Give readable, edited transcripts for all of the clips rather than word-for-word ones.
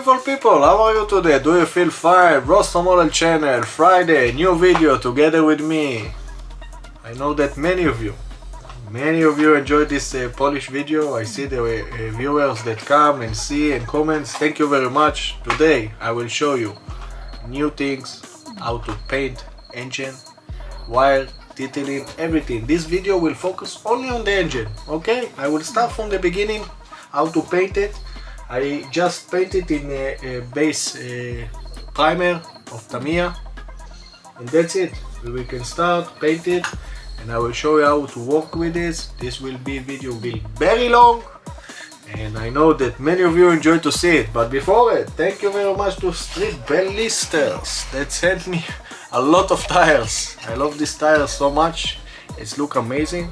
beautiful people, how are you today? Do you feel fine? RUSOMODELS channel, Friday, new video together with me. I know that many of you enjoyed this Polish video. I see the viewers that come and see and comments. Thank you very much. Today I will show you new things, how to paint engine, wire, detailing, everything. This video will focus only on the engine, okay? I will start from the beginning, how to paint it. I just painted in a base primer of Tamiya, and that's it. We can start paint it, and I will show you how to work with this. This will be video very long, and I know that many of you enjoy to see it. But before it, thank you very much to Street Ballisters that sent me a lot of tires. I love these tires so much. It's look amazing.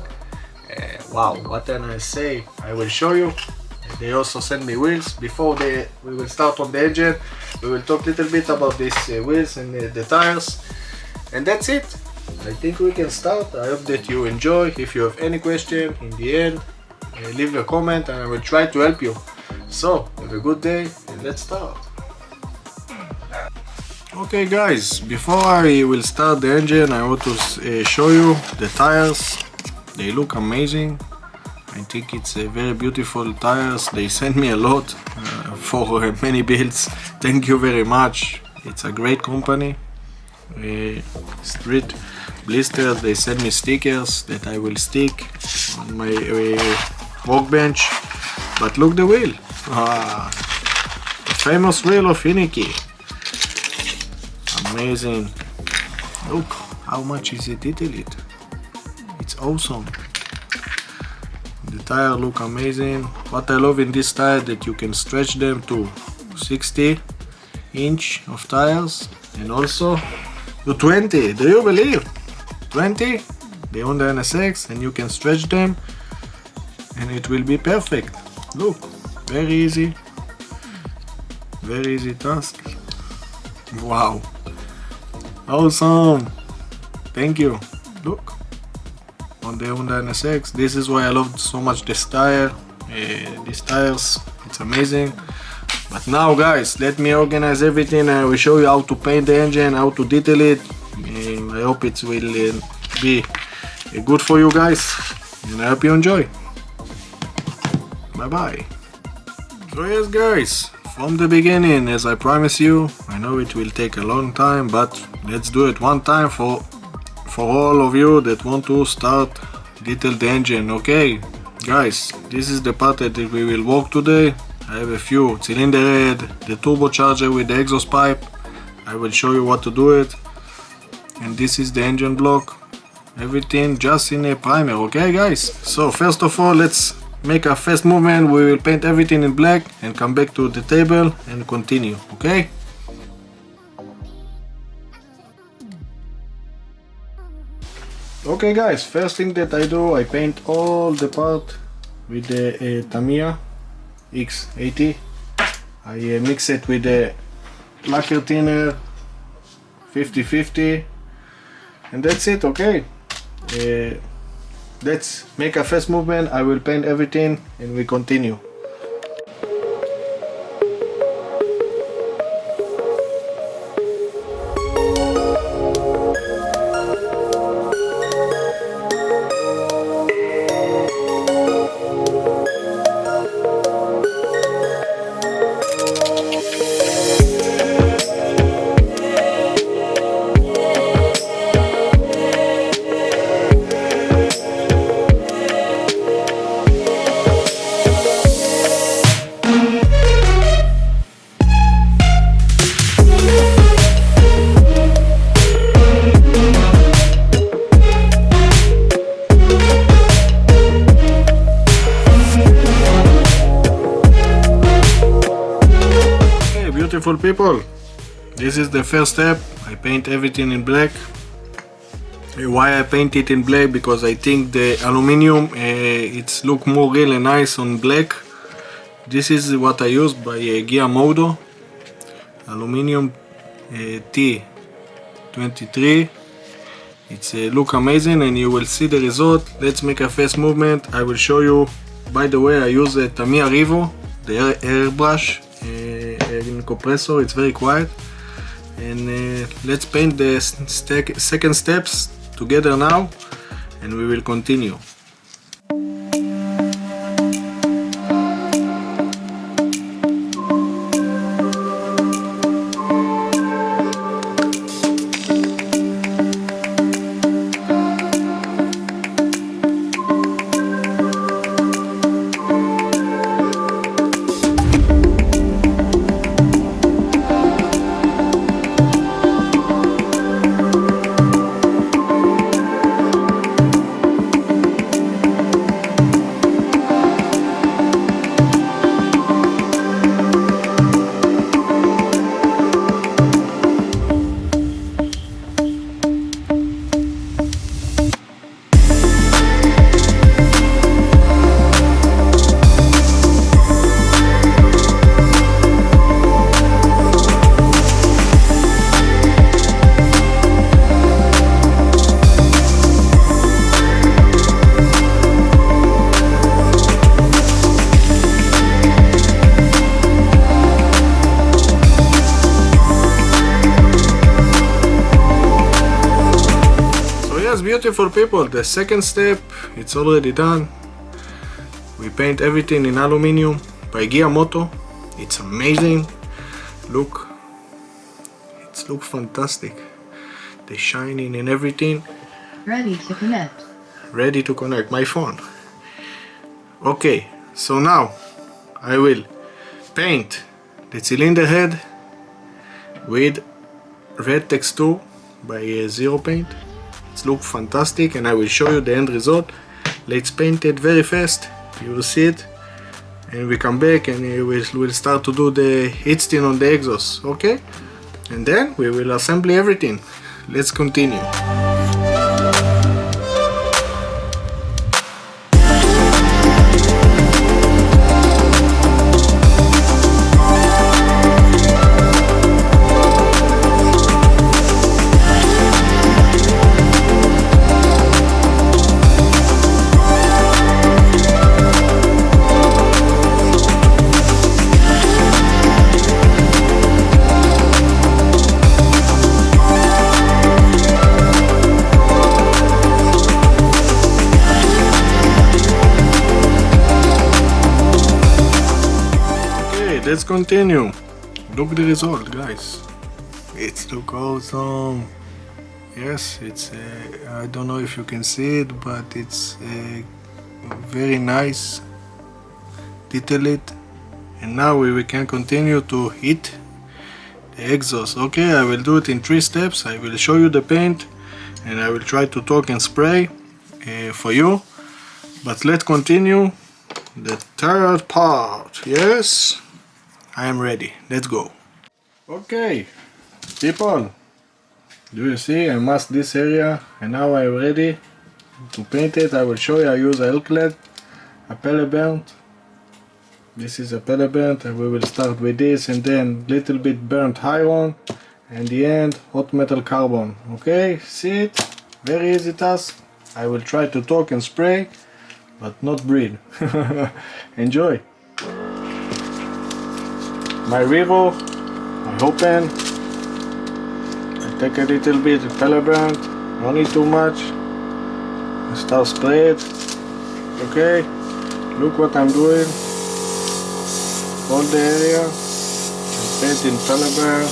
Wow, what can I say? I will show you. They also sent me wheels. Before we will start on the engine, we will talk a little bit about these wheels and the tires, and that's it. I think we can start. I hope that you enjoy. If you have any question in the end, leave a comment and I will try to help you. So have a good day and let's start. Okay guys, before I will start the engine, I want to show you the tires. They look amazing. I think it's a very beautiful tires. They sent me a lot for many builds. Thank you very much. It's a great company. Street Blisters, they send me stickers that I will stick on my workbench. But look the wheel. The famous wheel of Hinicky. Amazing. Look how much is it detailed. It's awesome. The tire look amazing. What I love in this tire that you can stretch them to 60 inch of tires, and also to 20. Do you believe? 20, the Honda NSX, and you can stretch them and it will be perfect. Look, very easy task. Wow, awesome. Thank you. Look, on the Honda NSX. This is why I love so much this tire. These tires, it's amazing. But now guys, let me organize everything and I will show you how to paint the engine, how to detail it. I hope it will be good for you guys, and I hope you enjoy. Bye bye. So yes guys, from the beginning, as I promised you, I know it will take a long time, but let's do it one time for all of you that want to start detail the engine. Okay guys, this is the part that we will work today. I have a few cylinder head, the turbocharger with the exhaust pipe. I will show you what to do it, and this is the engine block. Everything just in a primer. Okay guys, so first of all, let's make a fast movement. We will paint everything in black and come back to the table and continue. Okay. Okay guys, first thing that I do, I paint all the part with the Tamiya X80. I mix it with the lacquer thinner 50/50, and that's it. Okay, let's make a fast movement. I will paint everything and we continue. Beautiful people, this is the first step. I paint everything in black. Why I paint it in black? Because I think the aluminum it's look more really nice on black. This is what I use by Giamodo aluminum T23. It's look amazing and you will see the result. Let's make a fast movement. I will show you. By the way, I use a Tamiya Revo, the airbrush in compressor, it's very quiet. And let's paint the second steps together now, and we will continue. Beautiful people, the second step, it's already done. We paint everything in aluminum by Giamoto. It's amazing. Look, it looks fantastic. The shining and everything. Ready to connect. Ready to connect my phone. Okay, so now I will paint the cylinder head with red texture by Zero Paint. It looks fantastic, and I will show you the end result. Let's paint it very fast. You will see it, and we come back and we'll start to do the heat stain on the exhaust. Okay, and then we will assemble everything. Let's continue. Let's continue. Look at the result, guys. It looks awesome. Yes, it's I don't know if you can see it, but it's very nice, detailed. And now we can continue to heat the exhaust. Okay, I will do it in 3 steps. I will show you the paint, and I will try to talk and spray for you. But let's continue the third part. Yes, I am ready. Let's go. Okay, people, do you see? I masked this area, and now I'm ready to paint it. I will show you. I use a L-clad, a pellet burnt. This is a pellet burnt, and we will start with this, and then little bit burnt iron, and the end hot metal carbon. Okay, see it? Very easy task. I will try to talk and spray, but not breathe. Enjoy. My Revo, I open, I take a little bit of pellet burnt, don't need too much, I start spray it. Okay, look what I'm doing, all the area, I paint in pellet burnt.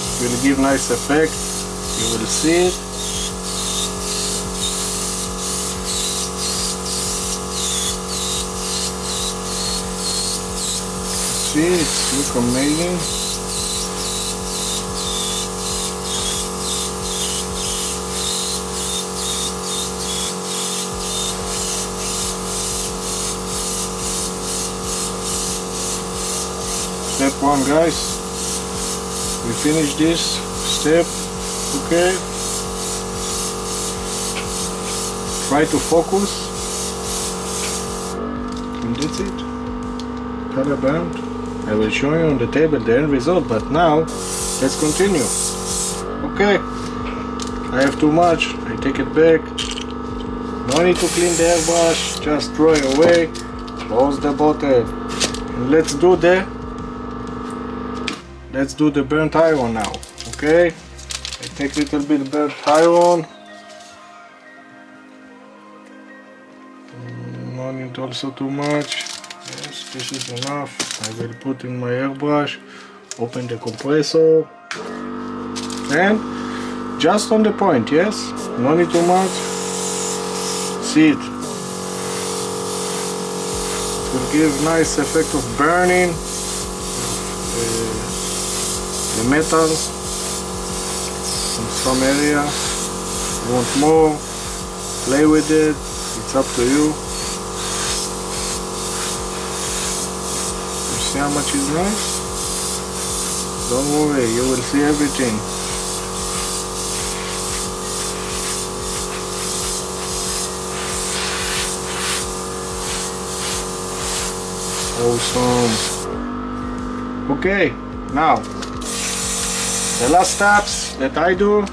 It will give nice effect, you will see it. See, it looks amazing. Step 1, guys. We finish this step. Okay. Try to focus. And that's it. Color bound. I will show you on the table the end result, but now let's continue. Okay, I have too much, I take it back. No need to clean the airbrush, just throw it away. Close the bottle. And let's do the burnt iron now. Okay, I take a little bit burnt iron. No need also too much. Yes, this is enough. I will put in my airbrush, open the compressor, and just on the point, yes? No need too much. See it. It will give nice effect of burning the metal in some area. You want more? Play with it. It's up to you. You see how much is nice? Don't worry, you will see everything. Awesome. Okay, now the last steps that I do,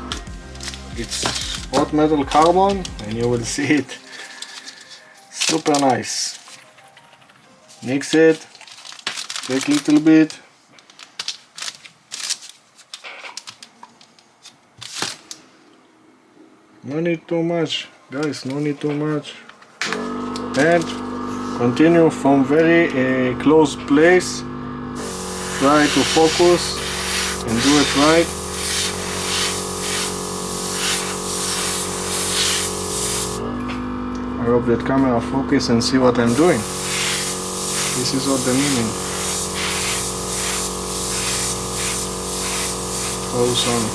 it's hot metal carbon, and you will see it. Super nice. Mix it. Take a little bit. No need too much, guys. No need too much. And continue from very close place. Try to focus and do it right. I hope that camera focus and see what I'm doing. This is what the meaning. Awesome.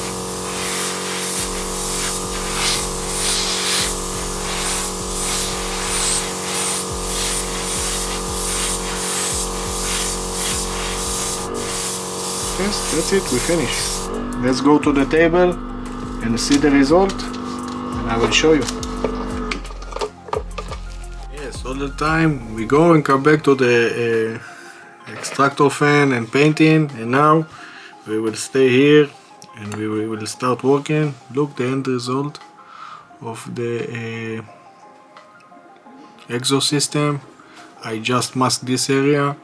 Yes, that's it, we finished. Let's go to the table and see the result, and I will show you. Yes, all the time we go and come back to the extractor fan and painting, and now we will stay here and we will start working. Look, the end result of the exhaust system. I just mask this area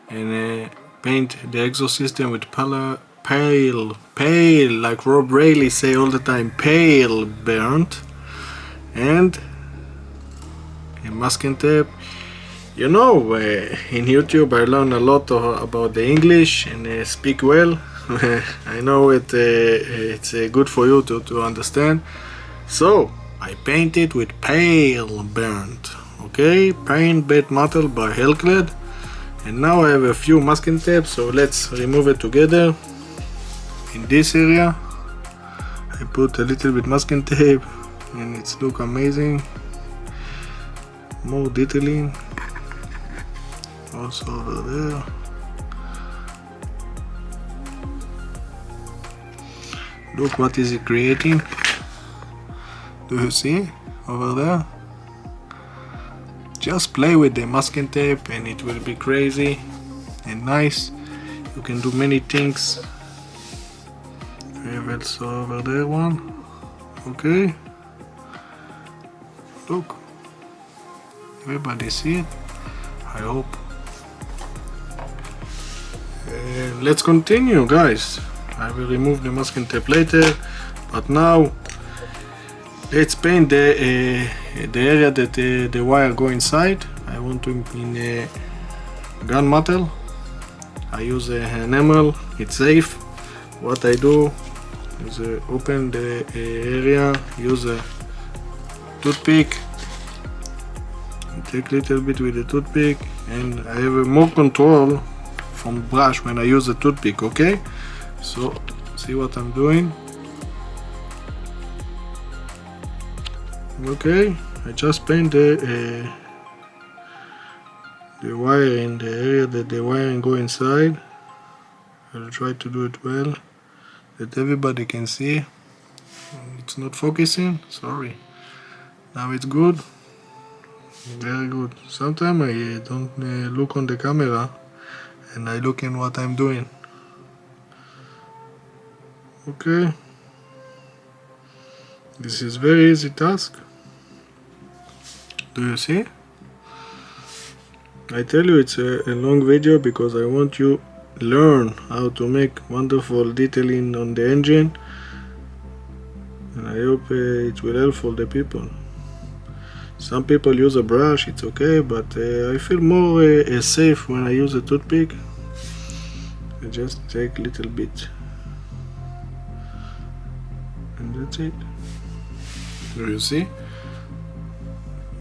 and paint the exhaust system with pale, like Rob Rayleigh say all the time, pale burnt, and a masking tape. You know, in YouTube I learn a lot about the English and speak well. I know it's good for you to understand. So I paint it with pale burnt. Okay, paint bed metal by Hellclad. And now I have a few masking tapes, so let's remove it together. In this area I put a little bit masking tape and it's look amazing. More detailing also over there. Look what is it creating. Do you see over there? Just play with the masking tape and it will be crazy and nice. You can do many things. We have also over there one. Okay. Look. Everybody see it? I hope. Let's continue, guys. I will remove the masking tape later, but now let's paint the area that the wire go inside. I want to in a gunmetal. I use an enamel. It's safe. What I do is open the area, use a toothpick, take a little bit with the toothpick, and I have more control from brush when I use the toothpick. Okay, so see what I'm doing. Okay, I just paint the wire in the area that the wiring go inside. I'll try to do it well that everybody can see. It's not focusing, sorry. Now it's good, very good. Sometimes I don't look on the camera and I look in what I'm doing. Okay, this is very easy task. Do you see? I tell you it's a long video because I want you learn how to make wonderful detailing on the engine, and I hope it will help for the people. Some people use a brush, it's okay, but I feel more safe when I use a toothpick. I just take a little bit and that's it. Do you see?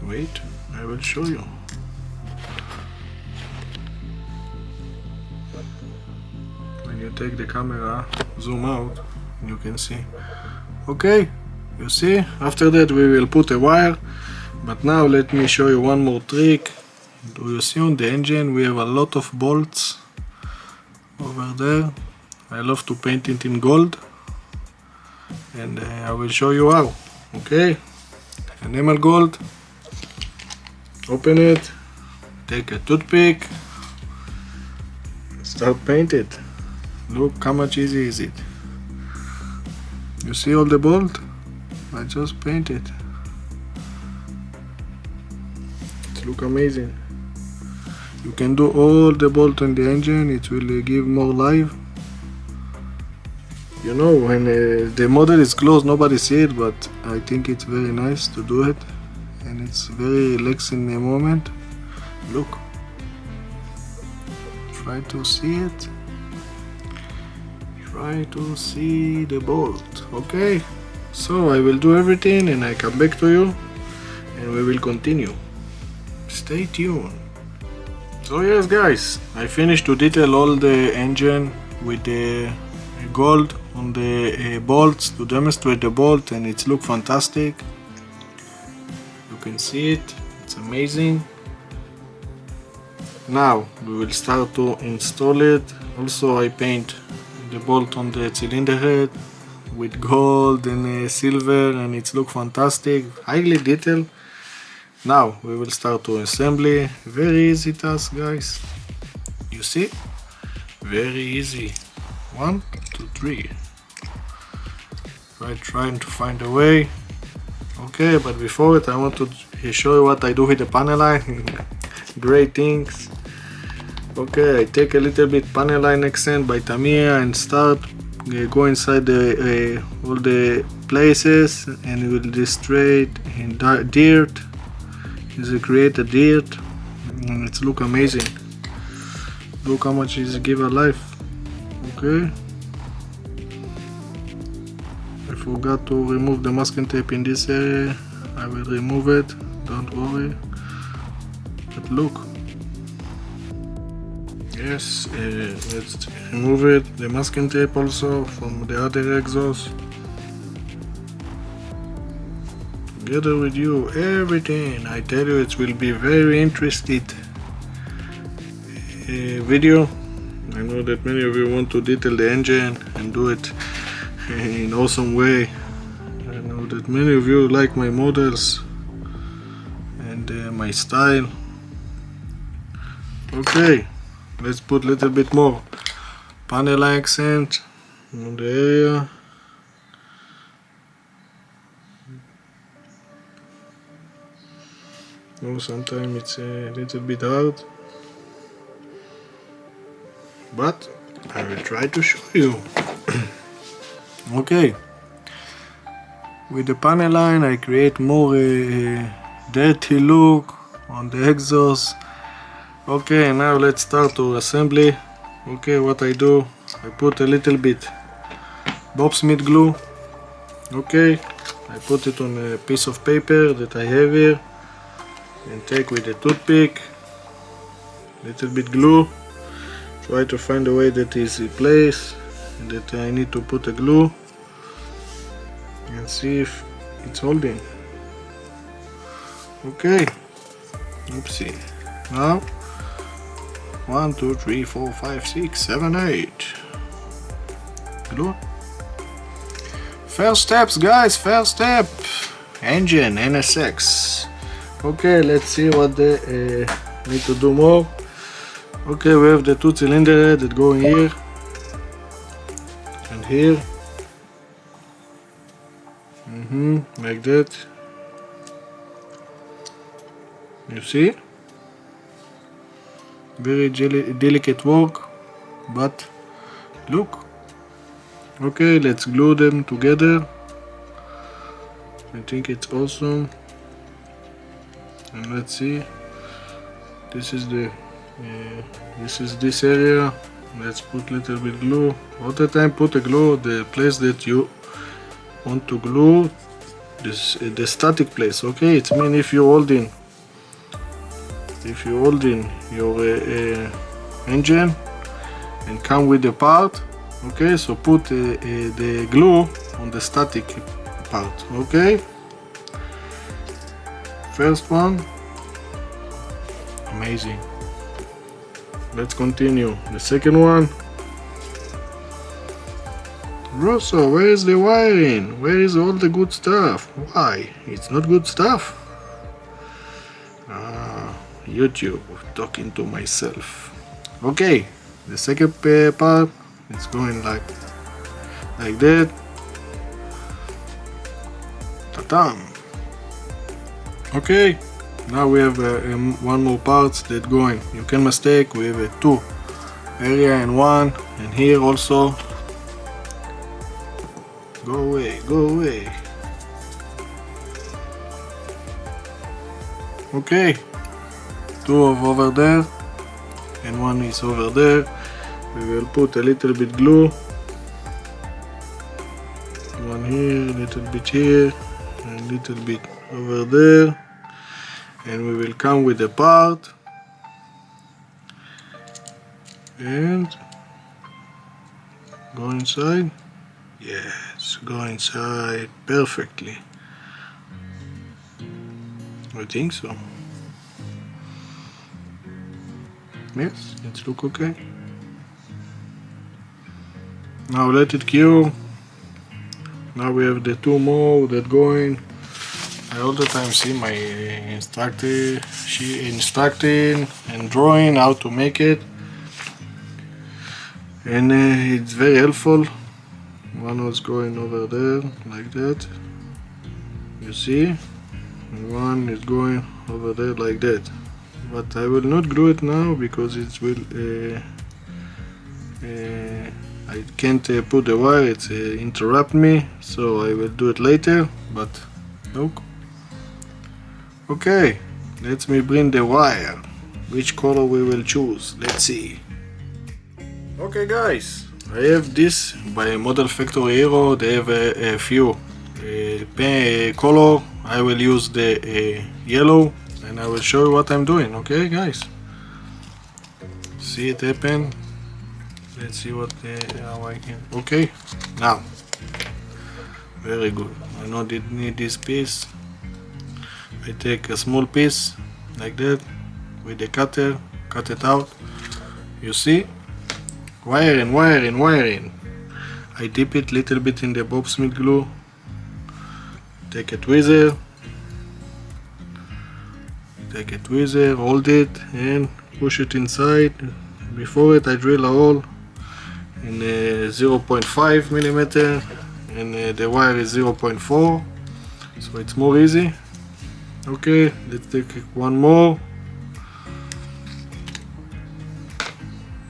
Wait, I will show you. When you take the camera, zoom out, you can see. Okay, you see? After that we will put a wire. But now let me show you one more trick. Do you see on the engine we have a lot of bolts over there. I love to paint it in gold, and I will show you how. Okay, enamel gold. Open it, take a toothpick, start paint it. Look how much easy is it. You see all the bolt? I just paint it. Look amazing. You can do all the bolt on the engine, it will give more life. You know, when the model is closed nobody see it, but I think it's very nice to do it, and it's very relaxing in a moment. Look, try to see it, try to see the bolt. Okay, so I will do everything and I come back to you and we will continue. Stay tuned. So yes guys, I finished to detail all the engine with the gold on the bolts to demonstrate the bolt, and it's look fantastic. You can see it, it's amazing. Now we will start to install it. Also I paint the bolt on the cylinder head with gold and silver, and it look fantastic, highly detailed. Now we will start to assembly. Very easy task guys. You see? Very easy. 1, 2, 3. Trying to find a way. Okay, but before it I want to show you what I do with the panel line. Great things. Okay, I take a little bit panel line accent by Tamiya and start go inside the all the places, and it will distrate in dirt. Is create a dirt, and it's look amazing. Look how much is give a life. Okay, I forgot to remove the masking tape in this area. I will remove it, don't worry. But look, yes, let's remove it, the masking tape also from the other exhaust. Together with you, everything. I tell you, it will be very interesting video. I know that many of you want to detail the engine and do it in awesome way. I know that many of you like my models and my style. Okay, let's put a little bit more panel accent on the area. Oh, sometimes it's a little bit hard, but I will try to show you. Okay, with the panel line I create more dirty look on the exhaust. Okay, now let's start to assembly. Okay, what I do, I put a little bit Bob Smith glue. Okay, I put it on a piece of paper that I have here, and take with a toothpick, little bit glue, try to find a way that is in place, and that I need to put a glue, and see if it's holding. Okay, oopsie. Now 1, 2, 3, 4, 5, 6, 7, 8. Glue. First steps guys, first step, engine NSX. Okay, let's see what they need to do more. Okay, we have the 2 cylinder head that go in here and here. Like that. You see? very delicate work, but look. Okay, let's glue them together. I think it's awesome. And let's see, this is this area. Let's put little bit glue. All the time put the glue the place that you want to glue, this the static place. Okay, it means if you're holding your engine and come with the part. Okay, so put the glue on the static part. Okay, first one, amazing. Let's continue the second one. Russo, where is the wiring? Where is all the good stuff? Why? It's not good stuff? YouTube, talking to myself. Okay, the second part, it's going like that. Ta-tam. Okay, now we have one more part that going. You can mistake, we have two area and one, and here also. Go away, go away. Okay, two over there and one is over there. We will put a little bit glue, one here, a little bit here, and a little bit over there, and we will come with the part and go inside. Yes, go inside perfectly. I think so. Yes, it looks okay. Now let it cure. Now we have the two more that going. I all the time see my instructor, she instructing and drawing how to make it, and it's very helpful. One was going over there like that, you see, and one is going over there like that. But I will not glue it now because it will I can't put the wire, it's interrupt me, so I will do it later. But look. Okay, let me bring the wire. Which color we will choose? Let's see. Okay guys, I have this by Model Factory Hero. They have a few color. I will use the yellow, and I will show you what I'm doing. Okay guys, see it happen. Let's see what how I can. Okay, now very good. I know I need this piece. I take a small piece like that with the cutter, cut it out. You see, wiring, wiring, wiring. I dip it little bit in the Bobsmith glue. Take a tweezer, hold it and push it inside. Before it I drill a hole in 0.5 millimeter, and the wire is 0.4, so it's more easy. Okay, let's take one more.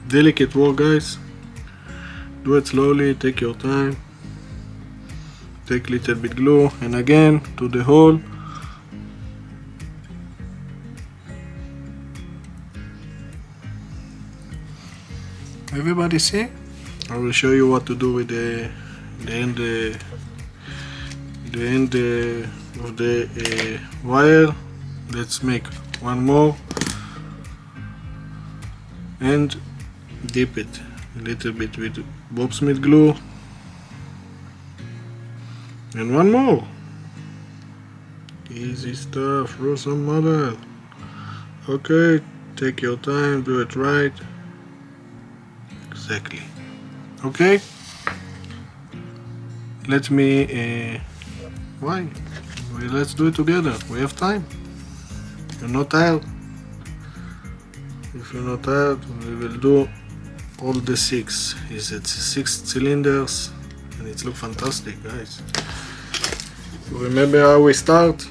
Delicate work guys, do it slowly, take your time. Take little bit glue and again to the hole. Everybody see? I will show you what to do with the end of the wire. Let's make one more and dip it a little bit with Bobsmith glue, and one more. Easy stuff, RUSOMODEL. Okay, take your time, do it right. Exactly. Okay, let me why? Well, let's do it together. We have time. You're not tired. If you're not tired, we will do all the six. Is it 6 cylinders? And it looks fantastic, guys. Remember how we start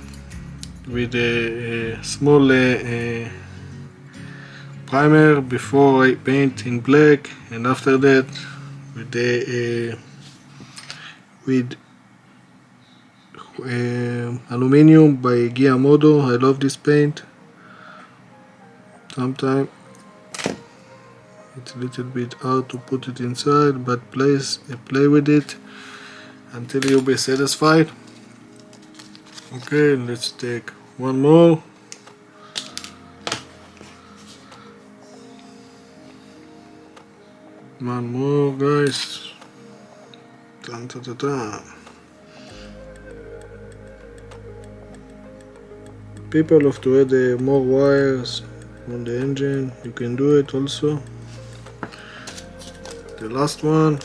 with a small primer before I paint in black, and after that with the aluminium by Giamodo. I love this paint. Sometimes it's a little bit hard to put it inside, but play with it until you'll be satisfied. Okay, let's take one more. One more, guys. Dun, dun, dun, dun. People have to add more wires on the engine. You can do it also. The last one.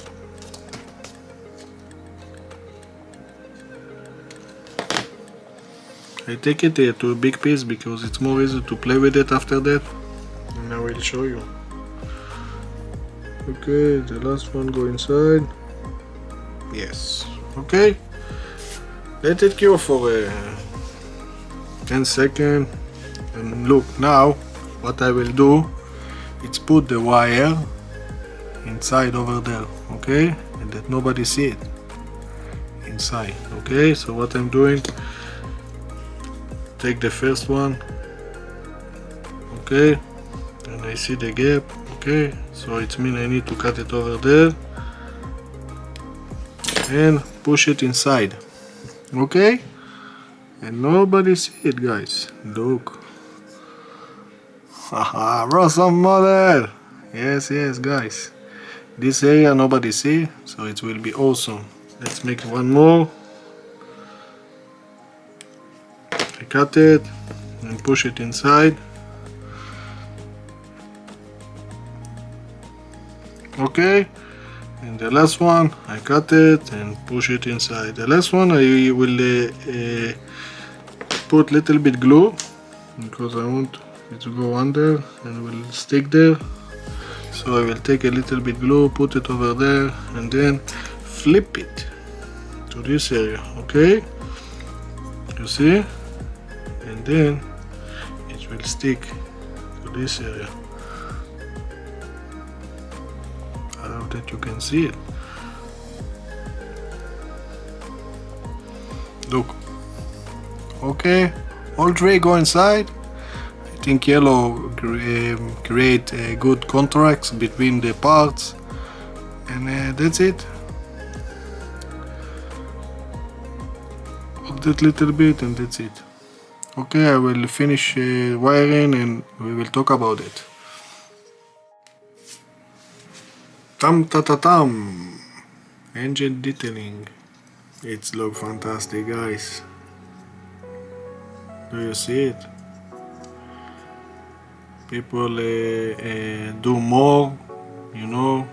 I take it to a big piece because it's more easy to play with it after that, and I will show you. Okay, the last one go inside. Yes. Okay, let it cure for 10 seconds, and look, now what I will do is put the wire inside over there, okay, and that nobody see it inside. Okay, so what I'm doing, take the first one, okay, and I see the gap, okay, so it means I need to cut it over there and push it inside, okay, and nobody see it, guys. Look. Haha, awesome model. Yes, guys, this area nobody see, so it will be awesome. Let's make one more. I cut it and push it inside. Okay, and the last one I cut it and push it inside. The last one I will put little bit glue because I want it to go under and will stick there. So I will take a little bit glue, put it over there, and then flip it to this area. Okay, you see, and then it will stick to this area. I hope that you can see it. Look. Okay, all three go inside. I think yellow create good contrast between the parts, and that's it. That little bit, and that's it. Okay, I will finish wiring and we will talk about it. Tam ta ta tam. Engine detailing. It's look fantastic, guys. Do you see it? People do more, you know,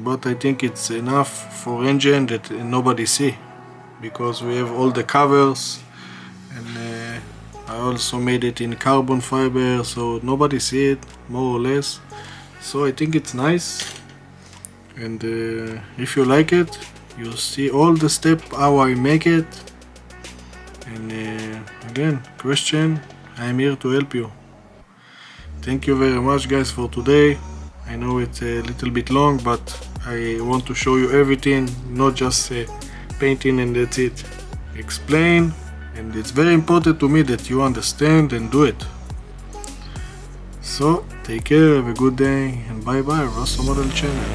but I think it's enough for engine that nobody see, because we have all the covers, and I also made it in carbon fiber, so nobody see it, more or less. So I think it's nice, and if you like it, you see all the steps how I make it. And again, question, I'm here to help you. Thank you very much, guys, for today. I know it's a little bit long, but I want to show you everything, not just painting and that's it. Explain, and it's very important to me that you understand and do it. So take care, have a good day, and bye bye, RUSOMODELS channel.